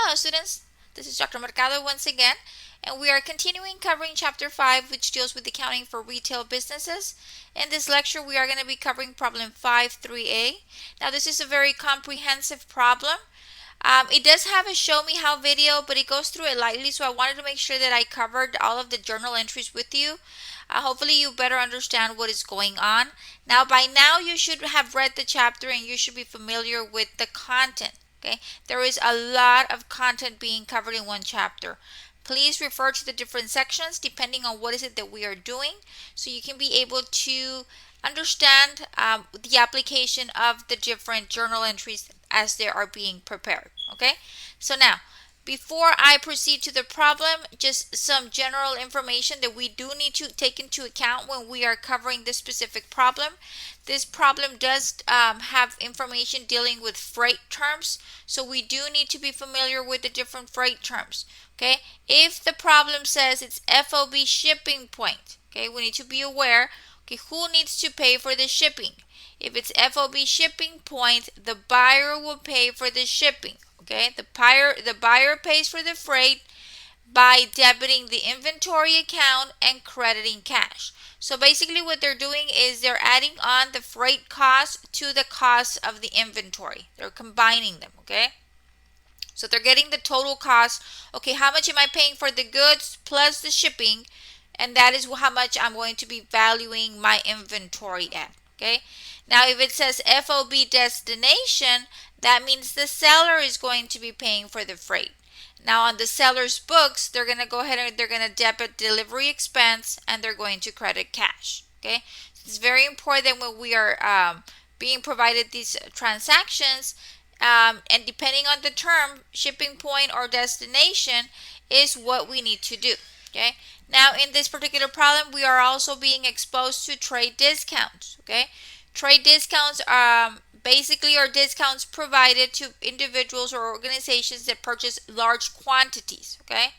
Hello students, this is Dr. Mercado once again, and we are continuing covering Chapter 5, which deals with accounting for retail businesses. In this lecture, we are going to be covering problem 5-3A. Now, this is a very comprehensive problem. It does have a show me how video, but it goes through it lightly, so I wanted to make sure that I covered all of the journal entries with you. Hopefully you better understand what is going on. Now, by now, you should have read the chapter and you should be familiar with the content. Okay, there is a lot of content being covered in one chapter. Please refer to the different sections depending on what is it that we are doing, so you can be able to understand the application of the different journal entries as they are being prepared. Okay, so now before I proceed to the problem, just some general information that we do need to take into account when we are covering this specific problem. This problem does have information dealing with freight terms, so we do need to be familiar with the different freight terms. Okay, if the problem says it's FOB shipping point, okay, we need to be aware, okay, who needs to pay for the shipping? If it's FOB shipping point, the buyer will pay for the shipping. Okay, the buyer pays for the freight by debiting the inventory account and crediting cash. So basically what they're doing is they're adding on the freight cost to the cost of the inventory. They're combining them, okay? So they're getting the total cost. Okay, how much am I paying for the goods plus the shipping? And that is how much I'm going to be valuing my inventory at, okay? Now, if it says FOB destination, that means the seller is going to be paying for the freight. Now, on the seller's books, they're going to go ahead and they're going to debit delivery expense and they're going to credit cash, okay? It's very important when we are being provided these transactions, and depending on the term, shipping point or destination is what we need to do, okay? Now, in this particular problem, we are also being exposed to trade discounts, okay? Trade discounts basically are discounts provided to individuals or organizations that purchase large quantities, okay?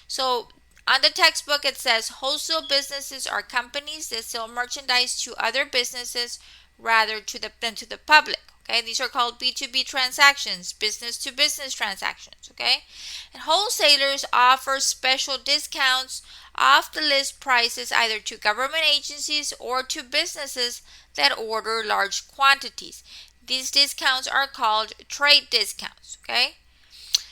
So on the textbook it says wholesale businesses are companies that sell merchandise to other businesses rather than to the public. Okay, these are called B2B transactions, business to business transactions, okay? And wholesalers offer special discounts off the list prices either to government agencies or to businesses that order large quantities. These discounts are called trade discounts, okay?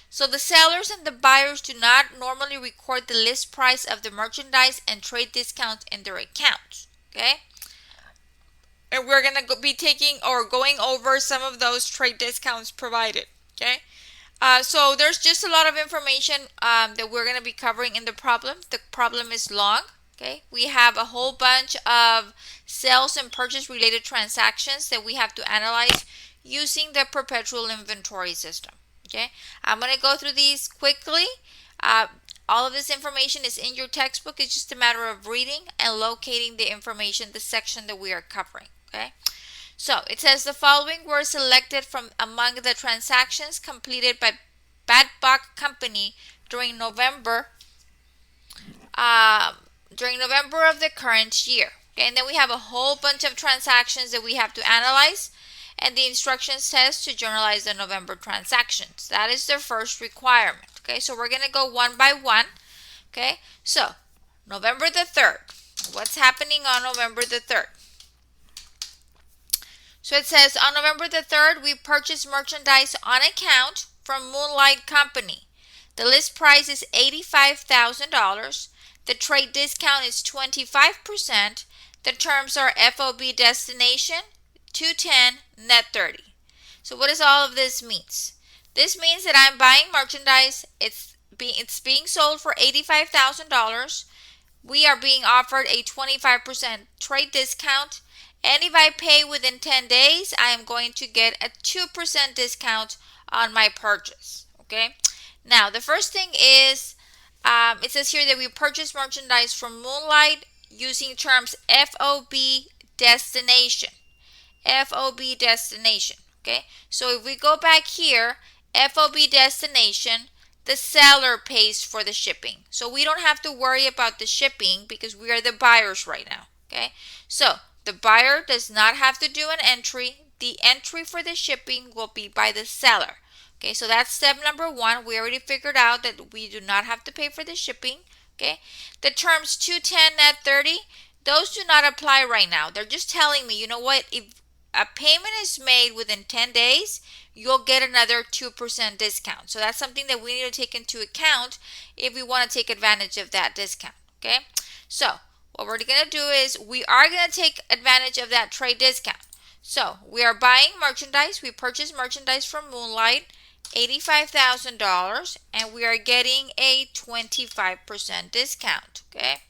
So the sellers and the buyers do not normally record the list price of the merchandise and trade discounts in their accounts, okay? And we're going to be taking or going over some of those trade discounts provided, okay? So there's just a lot of information that we're going to be covering in the problem. The problem is long, okay? We have a whole bunch of sales and purchase related transactions that we have to analyze using the perpetual inventory system, okay? I'm going to go through these quickly. All of this information is in your textbook. It's just a matter of reading and locating the information, the section that we are covering, okay? So it says the following were selected from among the transactions completed by Badbach Company during November of the current year. Okay, and then we have a whole bunch of transactions that we have to analyze, and the instructions says to journalize the November transactions. That is their first requirement. Okay, so we're going to go one by one. Okay, so November the 3rd. What's happening on November the 3rd? So it says on November the 3rd, we purchased merchandise on account from Moonlight Company. The list price is $85,000. The trade discount is 25%. The terms are FOB destination, 210, net 30. So what does all of this mean? This means that I'm buying merchandise. It's being sold for $85,000. We are being offered a 25% trade discount. And if I pay within 10 days, I am going to get a 2% discount on my purchase. Okay. Now, the first thing is, it says here that we purchase merchandise from Moonlight using terms FOB destination. FOB destination. Okay. So if we go back here, FOB destination, the seller pays for the shipping. So we don't have to worry about the shipping because we are the buyers right now. Okay. So the buyer does not have to do an entry. The entry for the shipping will be by the seller. Okay, so that's step number one. We already figured out that we do not have to pay for the shipping. Okay, the terms 210 net 30, those do not apply right now. They're just telling me, you know what, if a payment is made within 10 days, you'll get another 2% discount. So that's something that we need to take into account if we want to take advantage of that discount. Okay, so what we're going to do is we are going to take advantage of that trade discount. So we are buying merchandise. We purchase merchandise from Moonlight, $85,000, and we are getting a 25% discount. Okay,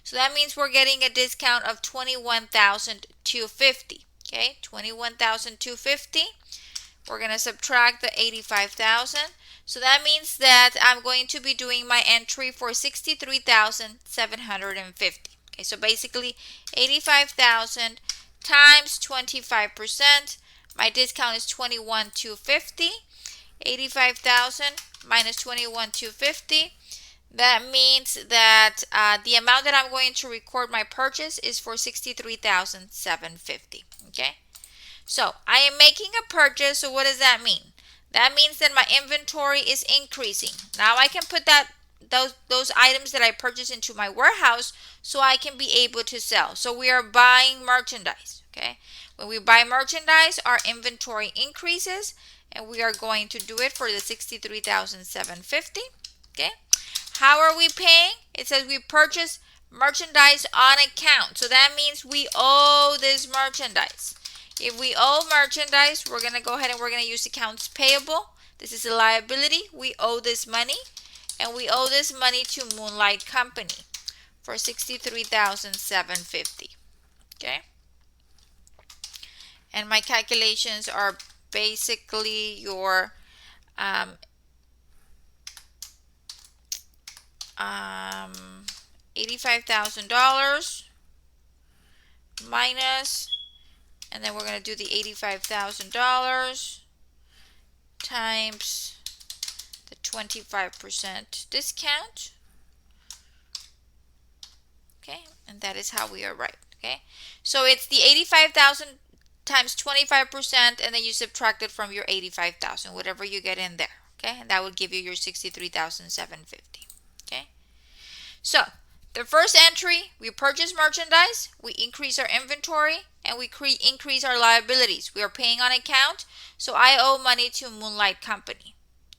so that means we're getting a discount of $21,250. Okay, $21,250. We're going to subtract the $85,000. So that means that I'm going to be doing my entry for $63,750. Okay, so basically 85,000 times 25%. My discount is 21,250. 85,000 minus 21,250. That means that the amount that I'm going to record my purchase is for $63,750. Okay, so I am making a purchase. So what does that mean? That means that my inventory is increasing. Now I can put those items that I purchased into my warehouse so I can be able to sell. So we are buying merchandise. Okay, when we buy merchandise, our inventory increases, and we are going to do it for the $63,750. Okay, how are we paying? It says we purchase merchandise on account. So that means we owe this merchandise. If we owe merchandise, we're going to go ahead and we're going to use accounts payable. This is a liability. We owe this money, and we owe this money to Moonlight Company for $63,750. Okay, and my calculations are basically your $85,000 minus, and then we're going to do the $85,000 times the 25% discount. Okay, and that is how we arrive. Okay, so it's the 85,000 times 25%, and then you subtract it from your 85,000, whatever you get in there. Okay, and that will give you your 63,750. Okay, so the first entry, we purchase merchandise, we increase our inventory, and we increase our liabilities. We are paying on account, so I owe money to Moonlight Company.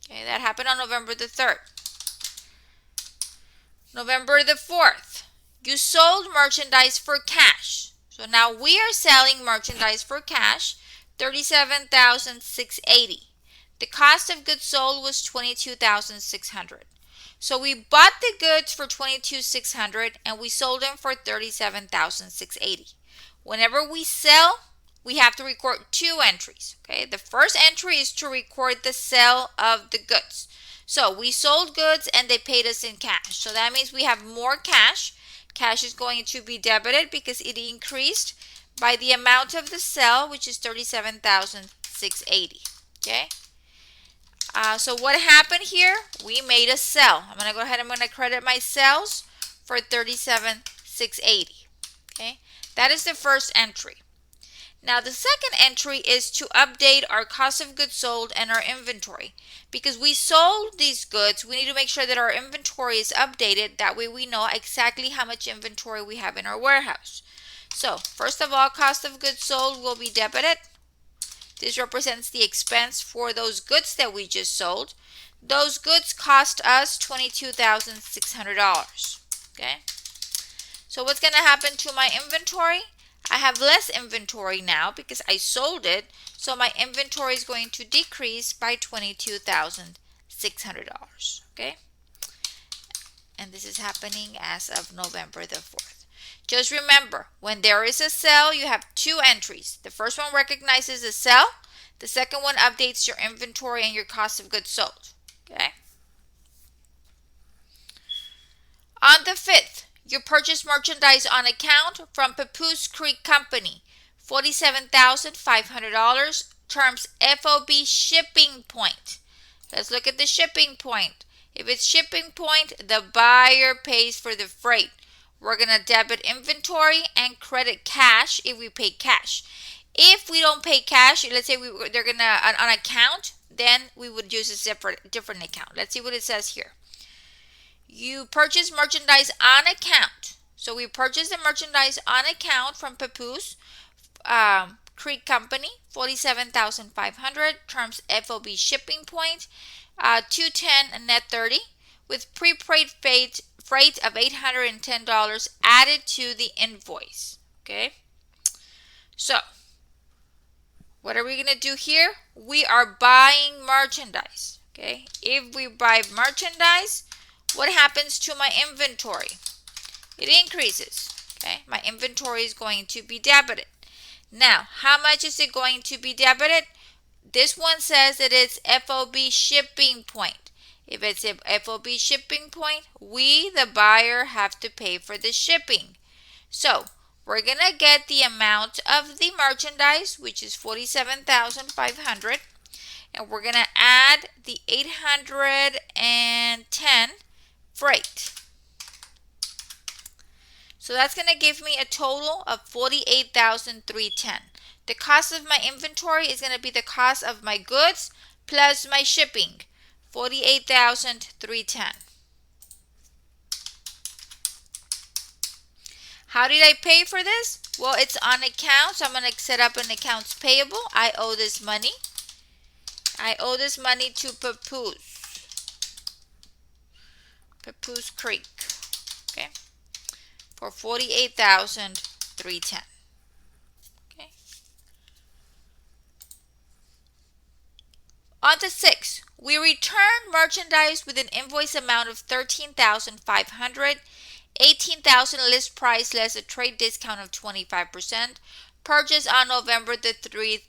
Okay, that happened on November the 3rd. November the 4th, you sold merchandise for cash. So now we are selling merchandise for cash, $37,680. The cost of goods sold was $22,600. So we bought the goods for $22,600 and we sold them for $37,680. Whenever we sell, we have to record two entries. Okay, the first entry is to record the sale of the goods. So we sold goods and they paid us in cash. So that means we have more cash. Cash is going to be debited because it increased by the amount of the sale, which is $37,680. Okay. So what happened here? We made a sale. I'm going to go ahead and I'm going to credit my sales for $37,680. Okay. That is the first entry. Now the second entry is to update our cost of goods sold and our inventory. Because we sold these goods, we need to make sure that our inventory is updated. That way we know exactly how much inventory we have in our warehouse. So first of all, cost of goods sold will be debited. This represents the expense for those goods that we just sold. Those goods cost us $22,600. Okay. So what's going to happen to my inventory? I have less inventory now because I sold it. So my inventory is going to decrease by $22,600. Okay. And this is happening as of November the 4th. Just remember, when there is a sale, you have two entries. The first one recognizes the sale. The second one updates your inventory and your cost of goods sold. Okay. On the 5th, you purchase merchandise on account from Papoose Creek Company, $47,500, terms FOB Shipping Point. Let's look at the shipping point. If it's shipping point, the buyer pays for the freight. We're going to debit inventory and credit cash if we pay cash. If we don't pay cash, let's say they're going to on account, then we would use a different account. Let's see what it says here. You purchase merchandise on account. So we purchased the merchandise on account from Papoose Creek Company, $47,500. Terms FOB Shipping Point, $210 net 30, with prepaid freight of $810 added to the invoice. Okay. So what are we going to do here? We are buying merchandise. Okay. If we buy merchandise, what happens to my inventory? It increases. Okay. My inventory is going to be debited. Now, how much is it going to be debited? This one says that it's FOB Shipping Point. If it's a FOB Shipping Point, we, the buyer, have to pay for the shipping. So we're going to get the amount of the merchandise, which is $47,500, and we're going to add the $810 freight. So that's going to give me a total of $48,310. The cost of my inventory is going to be the cost of my goods plus my shipping, $48,310. How did I pay for this? Well, it's on account, so I'm going to set up an accounts payable. I owe this money. I owe this money to Papoose Creek, okay, for $48,310. Okay. On to 6. We return merchandise with an invoice amount of $13,500. $18,000 list price less a trade discount of 25%. Purchase on November the 3rd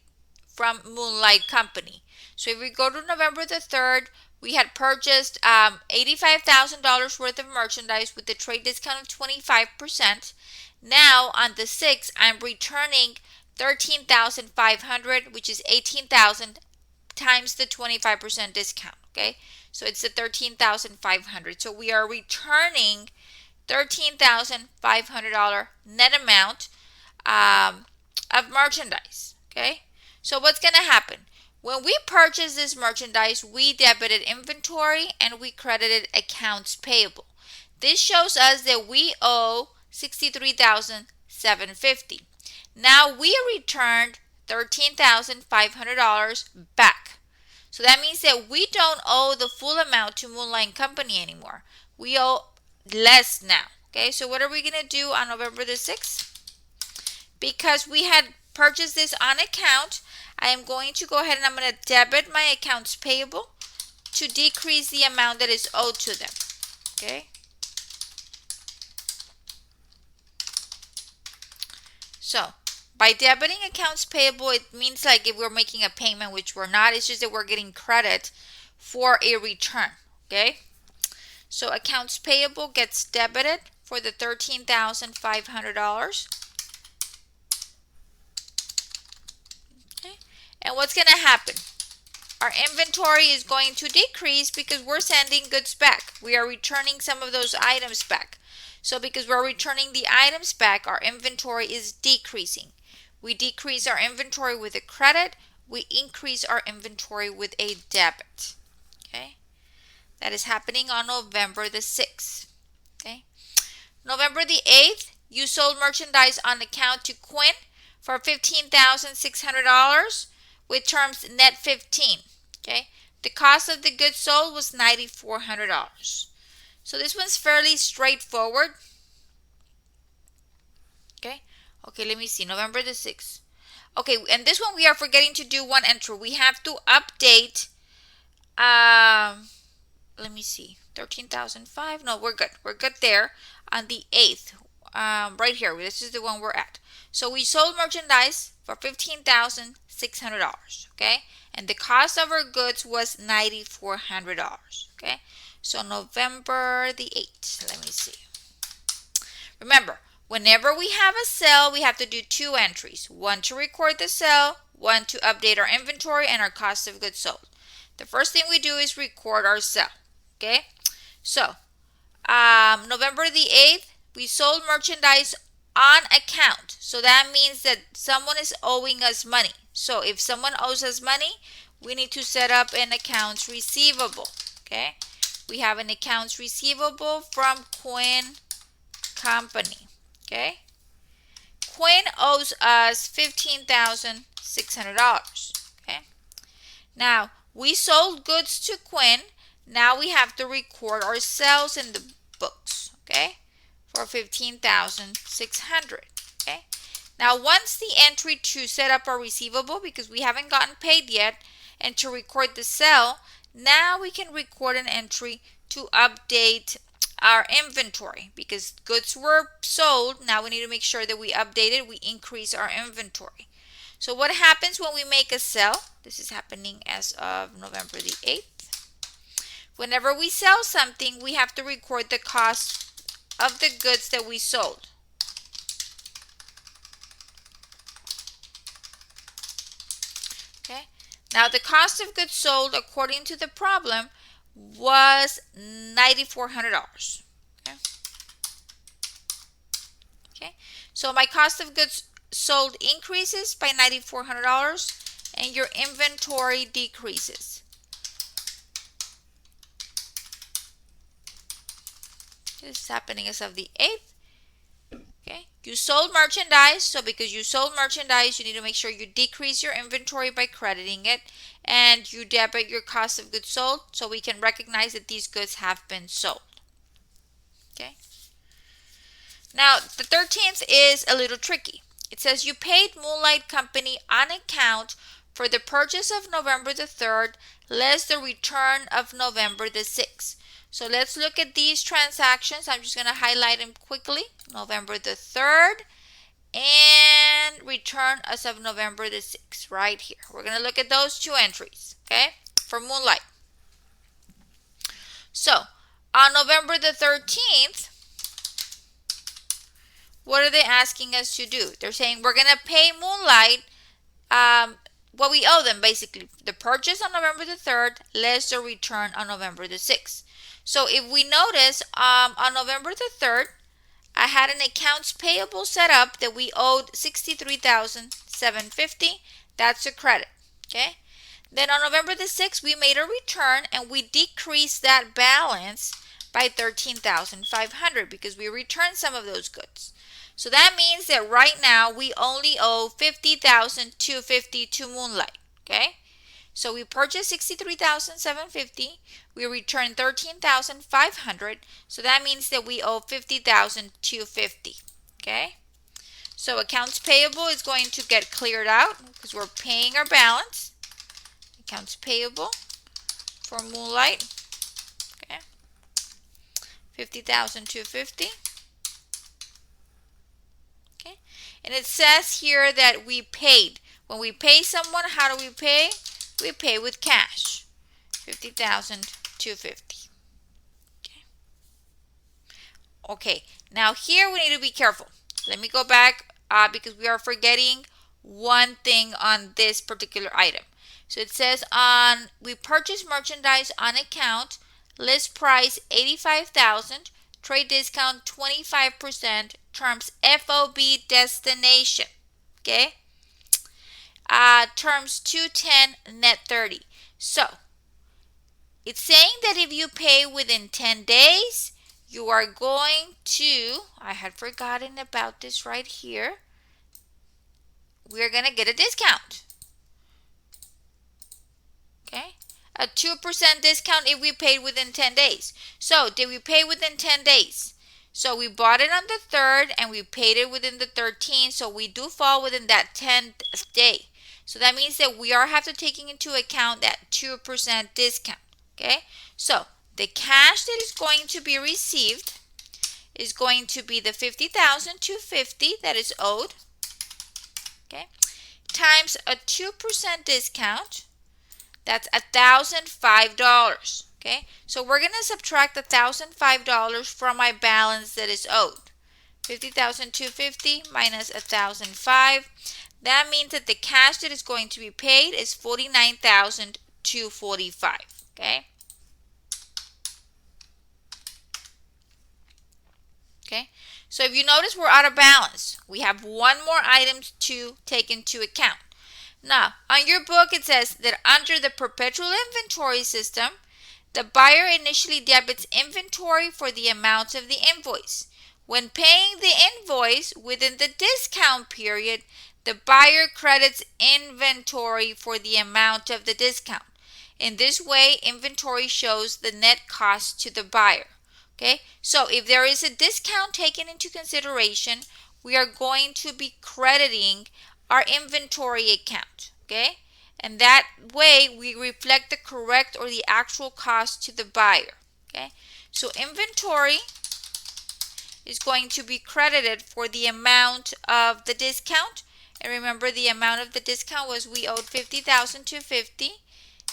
from Moonlight Company. So if we go to November the 3rd, we had purchased $85,000 worth of merchandise with the trade discount of 25%. Now on the 6th, I'm returning $13,500, which is $18,000 times the 25% discount. Okay, so it's the $13,500. So we are returning $13,500 net amount of merchandise. Okay, so what's going to happen? When we purchase this merchandise, we debited inventory and we credited accounts payable. This shows us that we owe $63,750. Now we returned $13,500 back. So that means that we don't owe the full amount to Moonlight Company anymore. We owe less now. Okay, so what are we going to do on November the 6th? Because we had purchased this on account, I am going to go ahead and I'm going to debit my accounts payable to decrease the amount that is owed to them. Okay. So by debiting accounts payable, it means like if we're making a payment, which we're not, it's just that we're getting credit for a return. Okay. So accounts payable gets debited for the $13,500. Okay. And what's going to happen? Our inventory is going to decrease because we're sending goods back. We are returning some of those items back. So because we're returning the items back, our inventory is decreasing. We decrease our inventory with a credit. We increase our inventory with a debit. Okay. That is happening on November the 6th. Okay. November the 8th, you sold merchandise on account to Quinn for $15,600 with terms net 15. Okay. The cost of the goods sold was $9,400. So this one's fairly straightforward. Okay. Okay, let me see. November the 6th. Okay, and this one we are forgetting to do one entry. We have to update let me see, 13,005. No, we're good. We're good there. On the 8th, right here, this is the one we're at. So we sold merchandise for $15,600. Okay, and the cost of our goods was $9,400. Okay, so November the 8th. Let me see. Remember, whenever we have a sale, we have to do two entries. One to record the sale, one to update our inventory and our cost of goods sold. The first thing we do is record our sale. Okay, so November the 8th, we sold merchandise on account. So that means that someone is owing us money. So if someone owes us money, we need to set up an accounts receivable. Okay, we have an accounts receivable from Quinn Company. Okay, Quinn owes us $15,600. Okay, now we sold goods to Quinn. Now we have to record our sales in the books. Okay, for $15,600. Okay, now once the entry to set up our receivable, because we haven't gotten paid yet, and to record the sale, now we can record an entry to update our inventory, because goods were sold. Now we need to make sure that we update it, we increase our inventory. So what happens when we make a sale? This is happening as of November the 8th. Whenever we sell something, we have to record the cost of the goods that we sold. Okay. Now the cost of goods sold, according to the problem, was $9,400. Okay. Okay. So my cost of goods sold increases by $9,400 and your inventory decreases. This is happening as of the 8th. Okay. You sold merchandise, so because you sold merchandise, you need to make sure you decrease your inventory by crediting it, and you debit your cost of goods sold so we can recognize that these goods have been sold. Okay. Now, the 13th is a little tricky. It says you paid Moonlight Company on account for the purchase of November the 3rd, less the return of November the 6th. So let's look at these transactions. I'm just going to highlight them quickly. November the 3rd and return as of November the 6th right here. We're going to look at those two entries, okay, for Moonlight. So on November the 13th, what are they asking us to do? They're saying we're going to pay Moonlight what we owe them, basically. The purchase on November the 3rd, less the return on November the 6th. So if we notice, on November the 3rd, I had an accounts payable set up that we owed $63,750. That's a credit. Okay. Then on November the 6th, we made a return and we decreased that balance by $13,500 because we returned some of those goods. So that means that right now we only owe $50,250 to Moonlight. Okay. So we purchased $63,750. We returned $13,500. So that means that we owe $50,250. Okay. So accounts payable is going to get cleared out because we're paying our balance. Accounts payable for Moonlight. Okay. $50,250. Okay. And it says here that we paid. When we pay someone, how do we pay? We pay with cash. $50,250. Okay. Okay. Now here we need to be careful. Let me go back because we are forgetting one thing on this particular item. So it says we purchased merchandise on account, list price $85,000, trade discount 25%, terms FOB destination. Okay. Terms 210, net 30. So it's saying that if you pay within 10 days, you are going to, I had forgotten about this right here, we're going to get a discount. Okay. A 2% discount if we paid within 10 days. So did we pay within 10 days? So we bought it on the 3rd and we paid it within the 13th. So we do fall within that 10th day. So that means that we are have to taking into account that 2% discount. Okay. So the cash that is going to be received is going to be the $50,250 that is owed. Okay. Times a 2% discount. That's $1,005. Okay. So we're going to subtract $1,005 from my balance that is owed. $50,250 minus $1,005. That means that the cash that is going to be paid is $49,245. Okay. Okay. So if you notice, we're out of balance. We have one more item to take into account. Now, on your book, it says that under the perpetual inventory system, the buyer initially debits inventory for the amount of the invoice. When paying the invoice within the discount period, the buyer credits inventory for the amount of the discount. In this way, inventory shows the net cost to the buyer. Okay, so if there is a discount taken into consideration, we are going to be crediting our inventory account. Okay, and that way we reflect the correct or the actual cost to the buyer. Okay, so inventory is going to be credited for the amount of the discount. And remember, the amount of the discount was we owed $50,250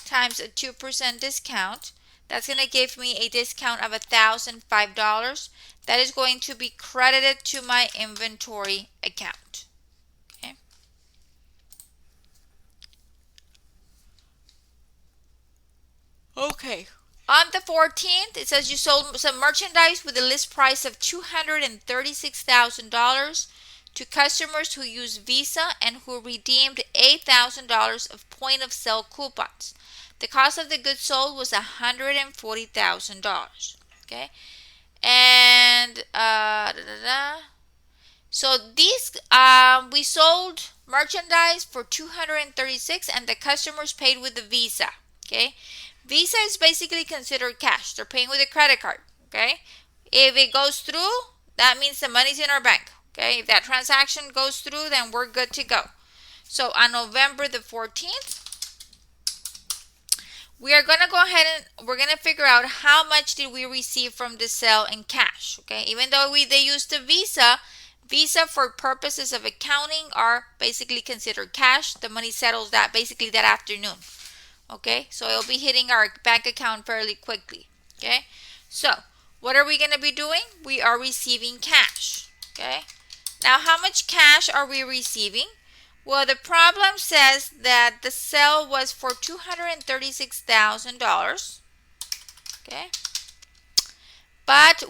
times a 2% discount. That's going to give me a discount of $1,005. That is going to be credited to my inventory account. Okay. Okay. On the 14th, it says you sold some merchandise with a list price of $236,000 to customers who used Visa and who redeemed $8,000 of point of sale coupons. The cost of the goods sold was $140,000. Okay. And so these we sold merchandise for $236 and the customers paid with the Visa. Okay. Visa is basically considered cash. They're paying with a credit card. Okay. If it goes through, that means the money's in our bank. Okay. If that transaction goes through, then we're good to go. So on November the 14th, we are going to go ahead and we're going to figure out how much did we receive from the sale in cash. Okay. Even though they used the Visa for purposes of accounting are basically considered cash. The money settles that basically that afternoon. Okay, so it'll be hitting our bank account fairly quickly. Okay, so what are we going to be doing? We are receiving cash. Okay, now how much cash are we receiving? Well, the problem says that the sale was for $236,000. Okay, but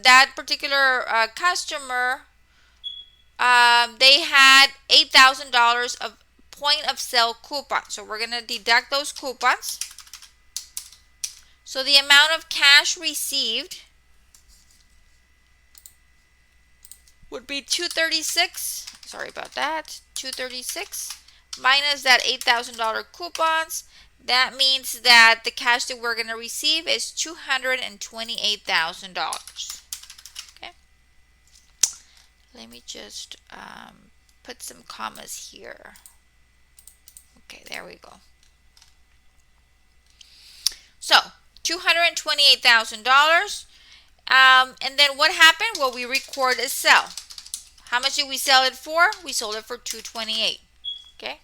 that particular customer, they had $8,000 of point of sale coupons. So we're going to deduct those coupons. So the amount of cash received would be $236. Sorry about that. $236 minus that $8,000 coupons. That means that the cash that we're going to receive is $228,000. Okay. Let me just put some commas here. Okay, there we go. So, $228,000. And then what happened? Well, we record a sell. How much did we sell it for? We sold it for $228,000. Okay.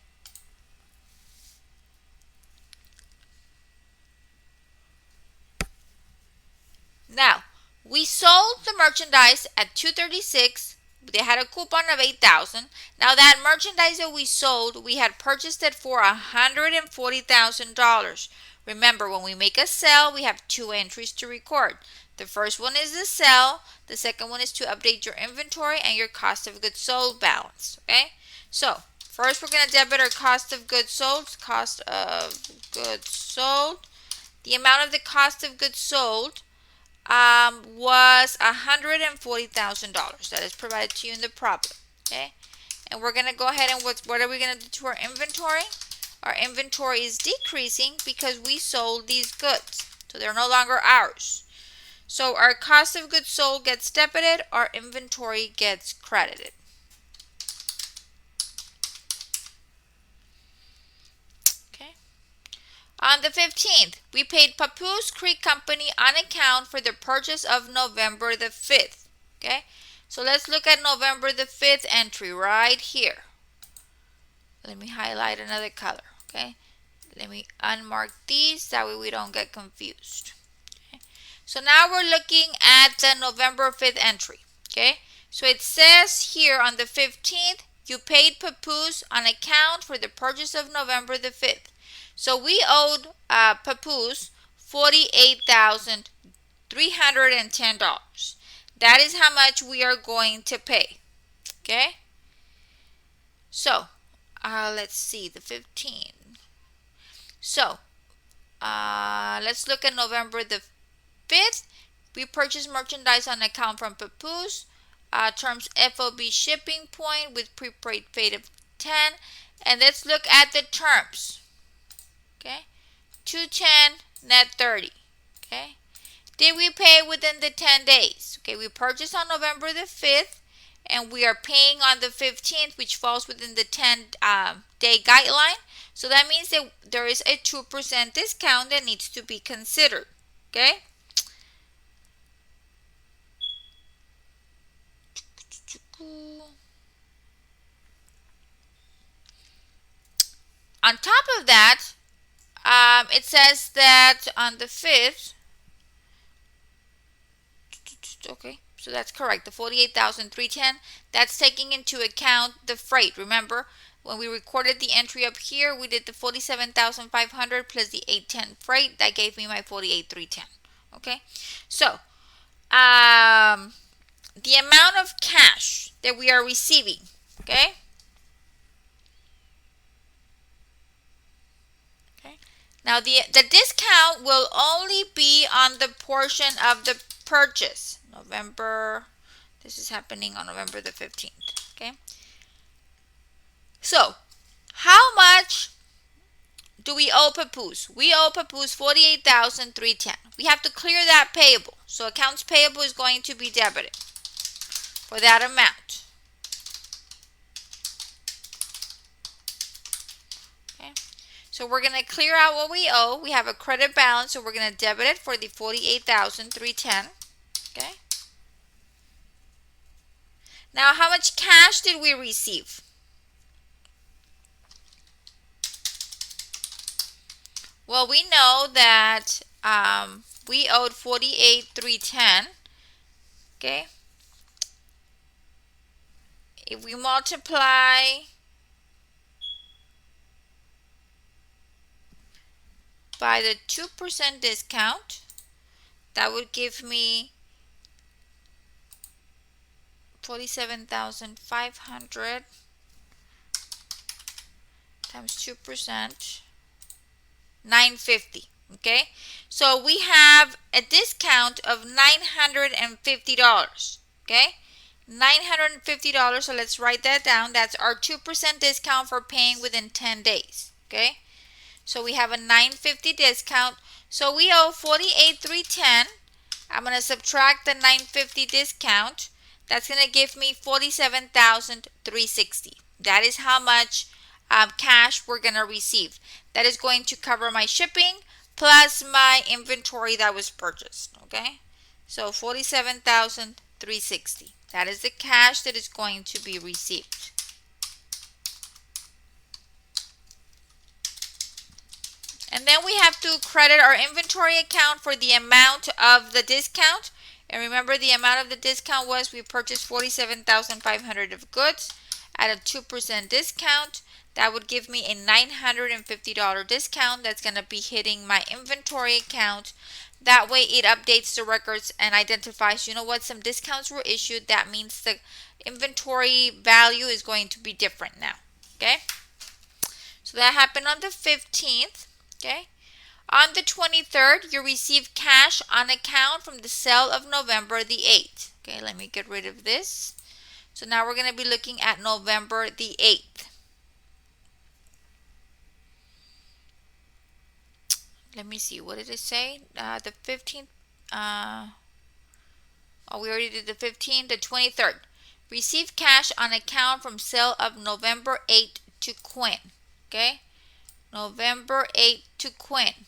Now, we sold the merchandise at $236,000. They had a coupon of $8,000. Now that merchandise that we sold, we had purchased it for $140,000. Remember, when we make a sale, we have two entries to record. The first one is the sale. The second one is to update your inventory and your cost of goods sold balance. Okay? So, first we're going to debit our cost of goods sold. Cost of goods sold. The amount of the cost of goods sold was $140,000. That is provided to you in the problem. Okay, and we're going to go ahead and what are we going to do to our inventory? Our inventory is decreasing because we sold these goods, so they're no longer ours. So our cost of goods sold gets debited, our inventory gets credited. On the 15th, we paid Papoose Creek Company on account for the purchase of November the 5th. Okay, so let's look at November the 5th entry right here. Let me highlight another color. Okay, let me unmark these, that way we don't get confused. Okay. So now we're looking at the November 5th entry. Okay, so it says here on the 15th, you paid Papoose on account for the purchase of November the 5th. So we owed Papoose $48,310. That is how much we are going to pay. Okay? So, let's see, the 15th. So let's look at November the 5th. We purchased merchandise on account from Papoose. Terms Fob Shipping Point with prepaid fee of 10. And let's look at the terms. Okay, 210 net 30. Okay, did we pay within the 10 days? Okay, we purchased on November the 5th and we are paying on the 15th, which falls within the 10-day guideline. So that means that there is a 2% discount that needs to be considered. Okay. On top of that, it says that on the 5th, okay, so that's correct, the 48,310, that's taking into account the freight. Remember, when we recorded the entry up here, we did the 47,500 plus the 810 freight. That gave me my 48,310. Okay, so the amount of cash that we are receiving, okay? Okay. Now the discount will only be on the portion of the purchase. November, this is happening on November the 15th, okay? So, how much do we owe Papoose? We owe Papoose 48,310. We have to clear that payable. So accounts payable is going to be debited for that amount. Okay. So we're going to clear out what we owe. We have a credit balance, so we're going to debit it for the 48,310. Okay. Now, how much cash did we receive? Well, we know that we owed 48,310. Okay. If we multiply by the 2% discount, that would give me 47,500 times 2%, 950. Okay, so we have a discount of $950. Okay, $950. So let's write that down. That's our 2% discount for paying within 10 days. Okay, so we have a $950 discount. So we owe 48,310. I'm going to subtract the $950 discount. That's going to give me 47,360. That is how much cash we're going to receive. That is going to cover my shipping plus my inventory that was purchased. Okay, so 47,360. That is the cash that is going to be received. And then we have to credit our inventory account for the amount of the discount. And remember, the amount of the discount was we purchased 47,500 of goods at a 2% discount. That would give me a $950 discount that's going to be hitting my inventory account. That way it updates the records and identifies, you know what, some discounts were issued. That means the inventory value is going to be different now. Okay, so that happened on the 15th. Okay, on the 23rd, you receive cash on account from the sale of November the 8th. Okay, let me get rid of this. So now we're going to be looking at November the 8th. Let me see, what did it say? The 15th. We already did the 15th. The 23rd. Receive cash on account from sale of November 8th to Quinn. Okay, November 8th to Quinn.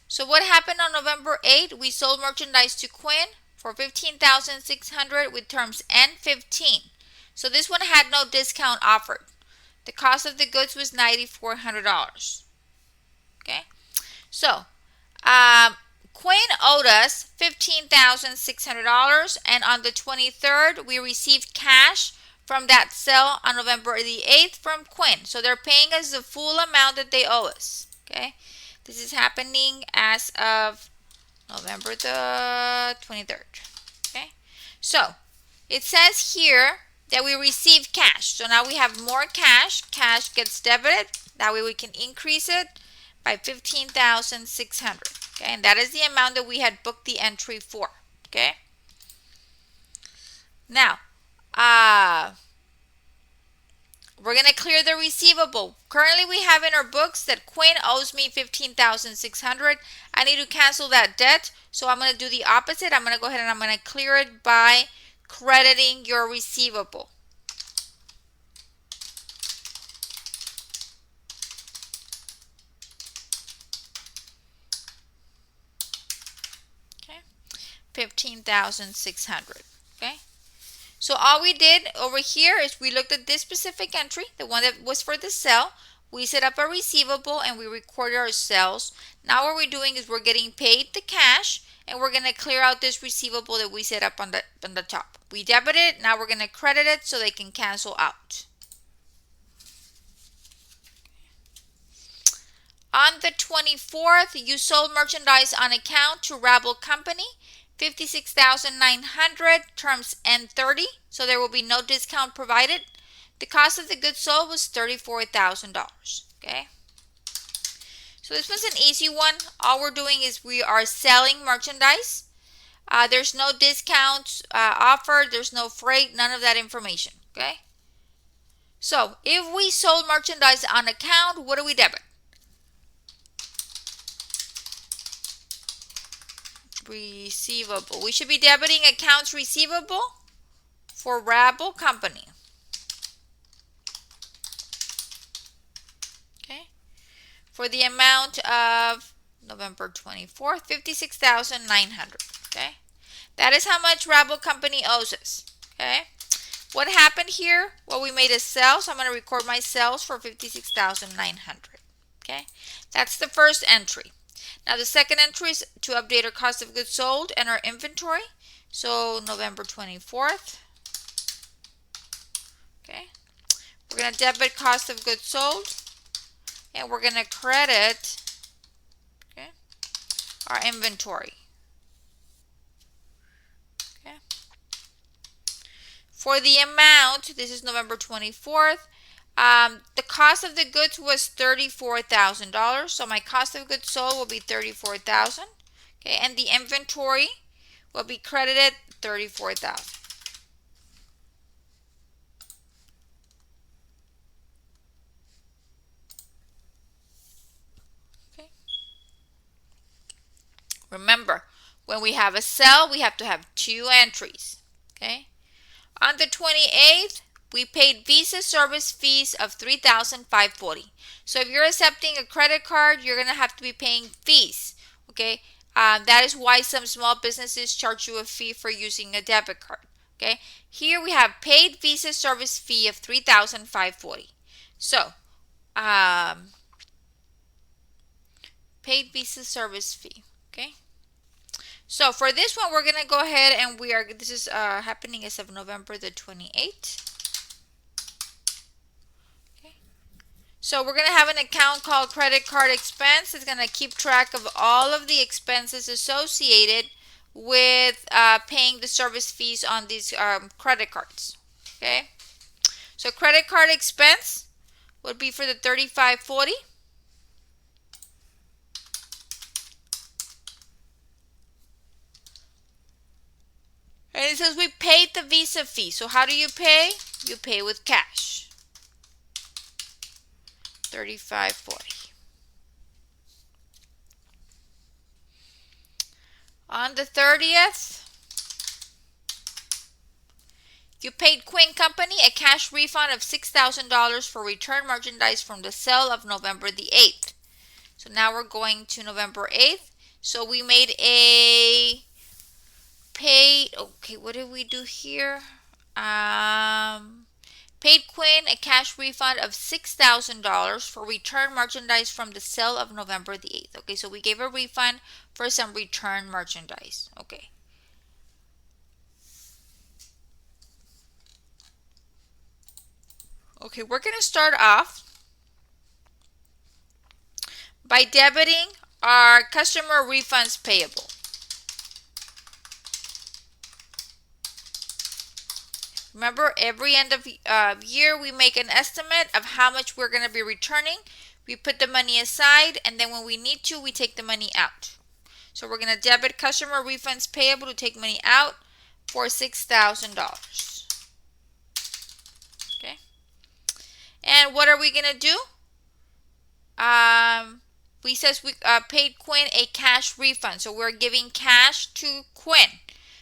So what happened on November 8th? We sold merchandise to Quinn for $15,600 with terms N15. So this one had no discount offered. The cost of the goods was $9,400. Okay, so Quinn owed us $15,600, and on the 23rd we received cash from that sale on November the 8th from Quinn. So they're paying us the full amount that they owe us. Okay, this is happening as of November the 23rd. Okay, so it says here that we received cash. So now we have more cash. Cash gets debited. That way we can increase it by 15,600. Okay, and that is the amount that we had booked the entry for. Okay. Now, we're going to clear the receivable. Currently, we have in our books that Quinn owes me 15,600. I need to cancel that debt. So I'm going to do the opposite. I'm going to go ahead and I'm going to clear it by crediting your receivable. Okay. 15,600. Okay. So all we did over here is we looked at this specific entry, the one that was for the sale. We set up a receivable and we recorded our sales. Now what we're doing is we're getting paid the cash and we're going to clear out this receivable that we set up on the top. We debited it. Now we're going to credit it so they can cancel out. On the 24th, you sold merchandise on account to Rabble Company. 56,900, terms end 30, so there will be no discount provided. The cost of the goods sold was $34,000. Okay. So this was an easy one. All we're doing is we are selling merchandise. There's no discounts offered. There's no freight. None of that information. Okay. So if we sold merchandise on account, what do we debit? Receivable. We should be debiting accounts receivable for Rabble Company. Okay. For the amount of November 24th, 56,900. Okay. That is how much Rabble Company owes us. Okay. What happened here? Well, we made a sale, so I'm going to record my sales for 56,900. Okay. That's the first entry. Now the second entry is to update our cost of goods sold and our inventory. So November 24th. Okay. We're going to debit cost of goods sold and we're going to credit, okay, our inventory. Okay. For the amount, this is November 24th. The cost of the goods was $34,000. So my cost of goods sold will be $34,000. Okay, and the inventory will be credited $34,000. Okay. Remember, when we have a sale, we have to have two entries. Okay. On the 28th, we paid Visa service fees of $3,540. So if you're accepting a credit card, you're going to have to be paying fees. Okay, that is why some small businesses charge you a fee for using a debit card. Okay, here we have paid Visa service fee of $3,540. So, paid Visa service fee. Okay. So for this one, we're going to go ahead and this is happening as of November the 28th. Okay. So we're going to have an account called credit card expense. It's going to keep track of all of the expenses associated with paying the service fees on these credit cards. Okay. So credit card expense would be for the $35.40. And it says we paid the Visa fee. So how do you pay? You pay with cash. $35.40. On the 30th, you paid Quinn Company a cash refund of $6,000 for returned merchandise from the sale of November the 8th. So now we're going to November 8th. So we made a paid, okay, what did we do here? Paid Quinn a cash refund of $6,000 for returned merchandise from the sale of November the 8th. Okay, so we gave a refund for some returned merchandise. Okay. Okay, we're going to start off by debiting our customer refunds payable. Remember, every end of year we make an estimate of how much we're going to be returning. We put the money aside, and then when we need to, we take the money out. So we're going to debit customer refunds payable to take money out for $6,000. Okay. And what are we going to do? We says we paid Quinn a cash refund. So we're giving cash to Quinn.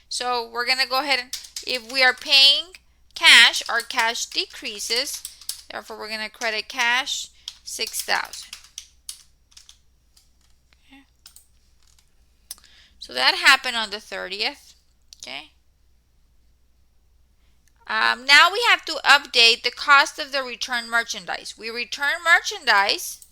So we're going to go ahead and, if we are paying cash, our cash decreases. Therefore, we're going to credit cash $6,000. Okay. So that happened on the 30th. Okay. Now we have to update the cost of the returned merchandise. We return merchandise.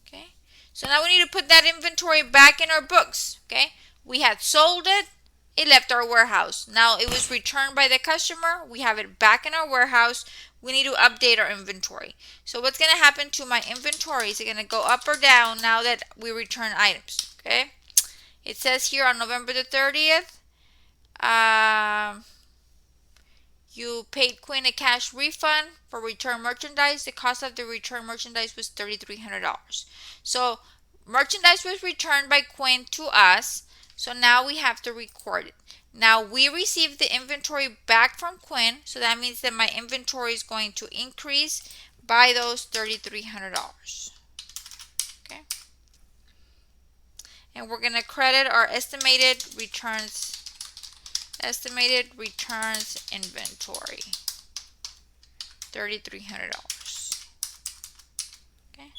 Okay. So now we need to put that inventory back in our books. Okay. We had sold it. It left our warehouse. Now it was returned by the customer. We have it back in our warehouse. We need to update our inventory. So what's going to happen to my inventory? Is it going to go up or down now that we return items? Okay. It says here on November the 30th, you paid Quinn a cash refund for returned merchandise. The cost of the returned merchandise was $3,300. So merchandise was returned by Quinn to us. So now we have to record it. Now we received the inventory back from Quinn. So that means that my inventory is going to increase by those $3,300. Okay. And we're going to credit our estimated returns inventory, $3,300. Okay.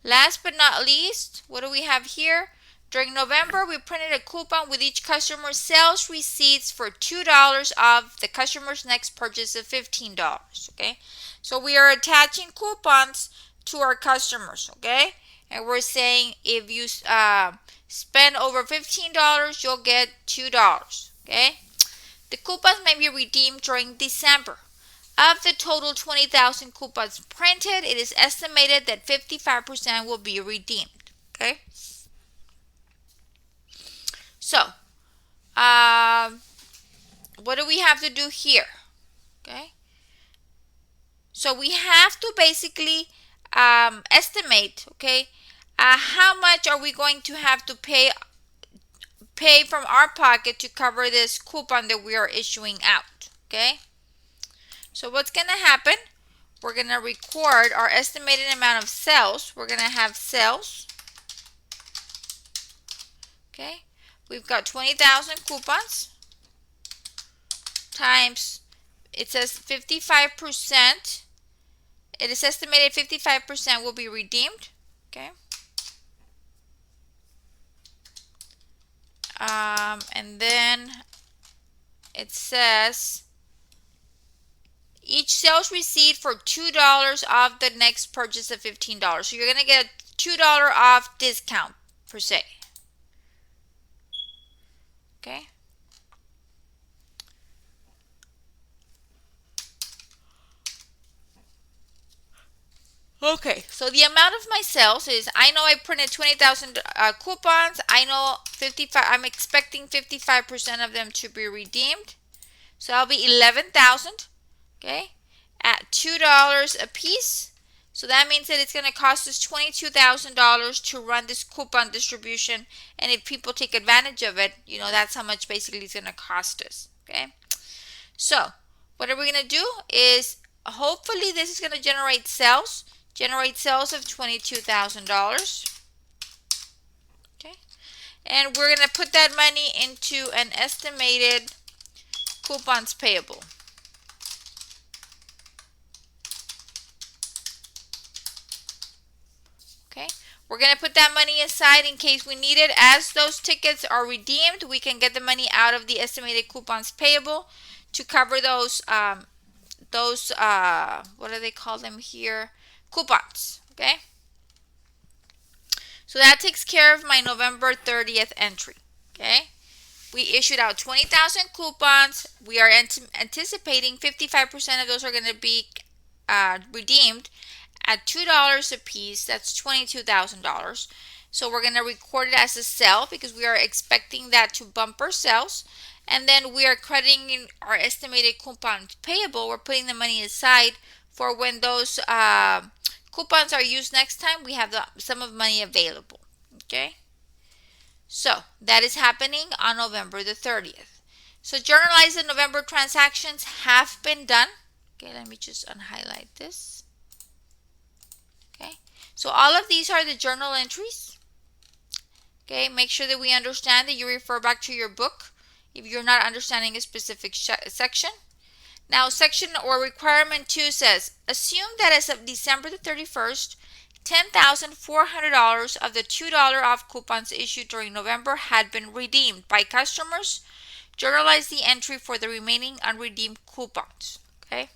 Last but not least, what do we have here? During November, we printed a coupon with each customer's sales receipts for $2 off the customer's next purchase of $15. Okay. So we are attaching coupons to our customers. Okay. And we're saying if you spend over $15, you'll get $2. Okay. The coupons may be redeemed during December. Of the total 20,000 coupons printed, it is estimated that 55% will be redeemed. Okay. So, what do we have to do here? Okay. So we have to basically estimate, okay, how much are we going to have to pay from our pocket to cover this coupon that we are issuing out. Okay. So what's going to happen? We're going to record our estimated amount of sales. We're going to have sales. Okay. We've got 20,000 coupons times, it says 55%. It is estimated 55% will be redeemed. Okay. And then it says each sales receipt for $2 off the next purchase of $15. So you're going to get a $2 off discount per se. Okay. Okay, so the amount of my sales is, I know I printed 20,000 coupons. I know 55. I'm expecting 55% of them to be redeemed. So that'll be 11,000. Okay, at $2 a piece. So that means that it's going to cost us $22,000 to run this coupon distribution. And if people take advantage of it, you know, that's how much basically it's going to cost us. Okay, so what are we going to do is, hopefully this is going to generate sales. Generate sales of $22,000. Okay. And we're going to put that money into an estimated coupons payable. Okay. We're going to put that money aside in case we need it. As those tickets are redeemed, we can get the money out of the estimated coupons payable to cover those what do they call them here? Coupons. Okay. So that takes care of my November 30th entry. Okay. We issued out 20,000 coupons. We are anticipating 55% of those are going to be redeemed at $2 a piece. That's $22,000. So we're going to record it as a sale because we are expecting that to bump our sales. And then we are crediting our estimated coupons payable. We're putting the money aside for when those coupons are used next time. We have the sum of money available. Okay. So that is happening on November the 30th. So journalize the November transactions have been done. Okay, let me just unhighlight this. Okay, so all of these are the journal entries. Okay, make sure that we understand that you refer back to your book if you're not understanding a specific section. Now, section or requirement 2 says, assume that as of December the 31st, $10,400 of the $2 off coupons issued during November had been redeemed by customers. Journalize the entry for the remaining unredeemed coupons. Okay.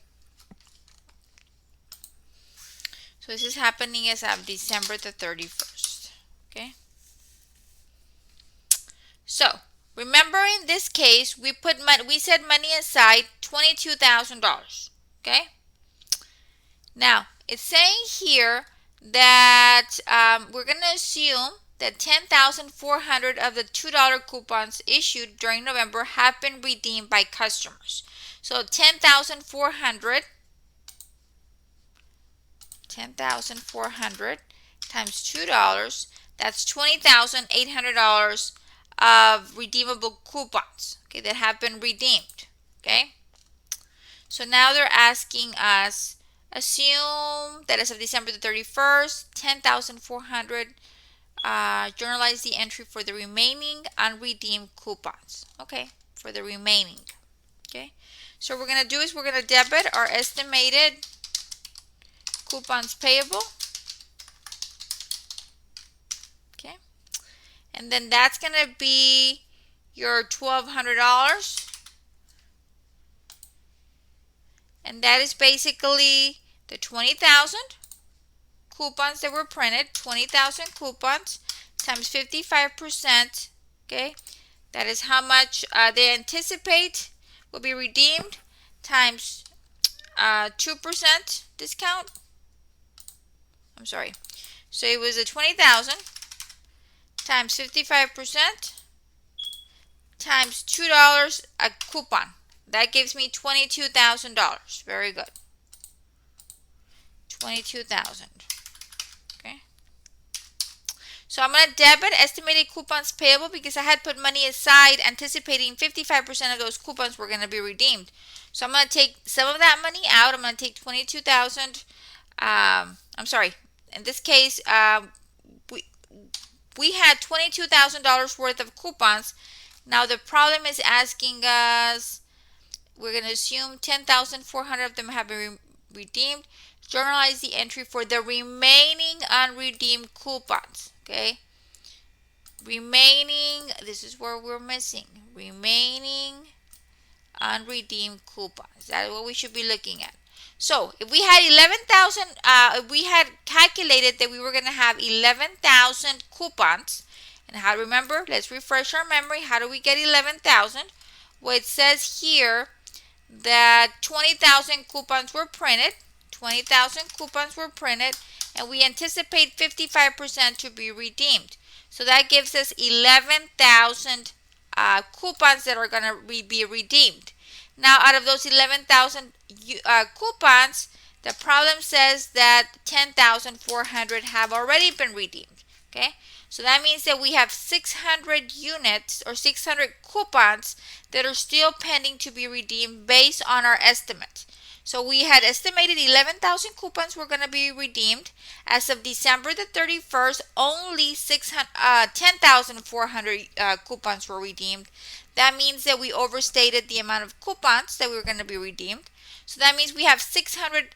So this is happening as of December the 31st. Okay. So remember, in this case, we set money aside $22,000. Okay. Now it's saying here that we're going to assume that 10,400 of the $2 coupons issued during November have been redeemed by customers. So 10,400 times $2, that's $20,800 of redeemable coupons, okay, that have been redeemed. Okay. So now they're asking us, assume that as of December the 31st, 10,400, journalize the entry for the remaining unredeemed coupons. Okay, for the remaining. Okay, so what we're going to do is we're going to debit our estimated coupons payable. Okay, and then that's going to be your $1,200. And that is basically the 20,000 coupons that were printed, 20,000 coupons times 55%, okay? That is how much they anticipate will be redeemed times 2% discount. I'm sorry. So it was a 20,000 times 55% times $2 a coupon. That gives me $22,000. Very good. 22,000. Okay. So I'm going to debit estimated coupons payable because I had put money aside anticipating 55% of those coupons were going to be redeemed. So I'm going to take some of that money out. I'm going to take 22,000. I'm sorry. In this case, we had $22,000 worth of coupons. Now the problem is asking us, we're going to assume 10,400 of them have been redeemed. Journalize the entry for the remaining unredeemed coupons. Okay. Remaining, this is where we're missing. Remaining unredeemed coupons. That's what we should be looking at. So if we had 11,000, if we had calculated that we were going to have 11,000 coupons, and how, remember, let's refresh our memory. How do we get 11,000? Well, it says here that 20,000 coupons were printed. 20,000 coupons were printed, and we anticipate 55% to be redeemed. So that gives us 11,000 coupons that are going to be redeemed. Now, out of those 11,000 coupons, the problem says that 10,400 have already been redeemed. Okay, so that means that we have 600 units or 600 coupons that are still pending to be redeemed based on our estimate. So we had estimated 11,000 coupons were going to be redeemed. As of December the 31st, only 10,400 coupons were redeemed. That means that we overstated the amount of coupons that we were going to be redeemed. So that means we have 600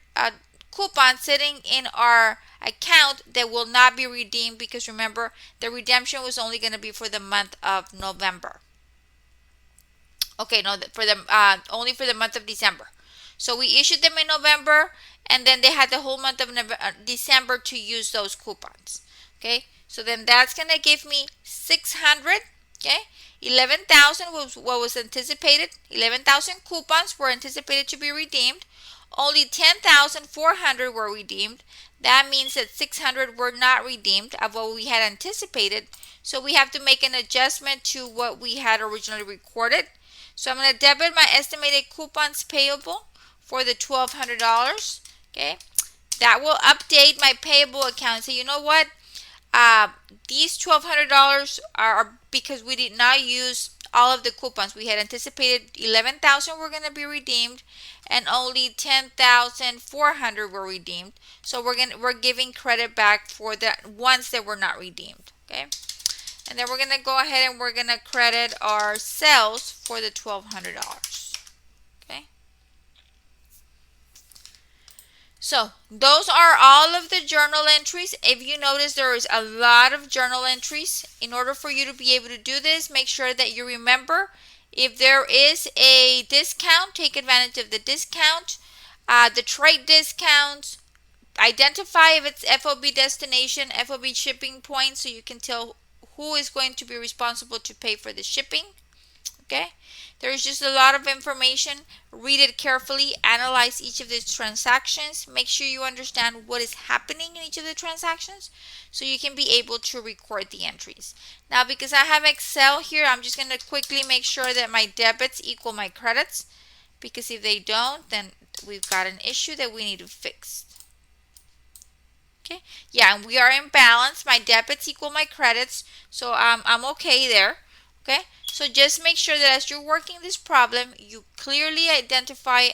coupons sitting in our account that will not be redeemed because, remember, the redemption was only going to be for the month of November. Okay, no, for the only for the month of December. So we issued them in November, and then they had the whole month of December to use those coupons. Okay, so then that's going to give me 600. Okay, 11,000 was what was anticipated. 11,000 coupons were anticipated to be redeemed. only 10,400 were redeemed. That means that 600 were not redeemed of what we had anticipated. So we have to make an adjustment to what we had originally recorded. So I'm going to debit my estimated coupons payable for the $1,200. Okay. That will update my payable account. So you know what? These $1,200 are because we did not use all of the coupons. We had anticipated 11,000 were going to be redeemed, and only 10,400 were redeemed. So we're giving credit back for the ones that were not redeemed. Okay, and then we're going to go ahead and we're going to credit our sales for the $1,200. Okay. So those are all of the journal entries. If you notice, there is a lot of journal entries. In order for you to be able to do this, make sure that you remember if there is a discount, take advantage of the discount, the trade discounts. Identify if it's FOB destination, FOB shipping point, so you can tell who is going to be responsible to pay for the shipping. Okay, there's just a lot of information. Read it carefully, analyze each of these transactions, make sure you understand what is happening in each of the transactions so you can be able to record the entries. Now, because I have Excel here, I'm just going to quickly make sure that my debits equal my credits, because if they don't, then we've got an issue that we need to fix. Okay, yeah, and we are in balance. My debits equal my credits, so I'm okay there. Okay, so just make sure that as you're working this problem, you clearly identify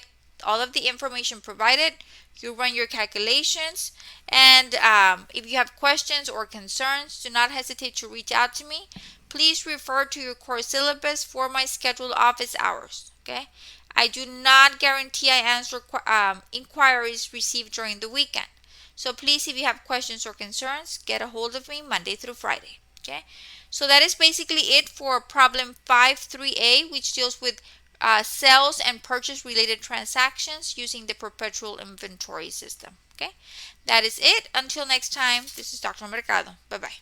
all of the information provided. You run your calculations, and if you have questions or concerns, do not hesitate to reach out to me. Please refer to your course syllabus for my scheduled office hours. Okay, I do not guarantee I answer inquiries received during the weekend. So please, if you have questions or concerns, get a hold of me Monday through Friday. Okay, so that is basically it for problem 5-3A, which deals with sales and purchase related transactions using the perpetual inventory system. Okay, that is it. Until next time, this is Dr. Mercado. Bye bye.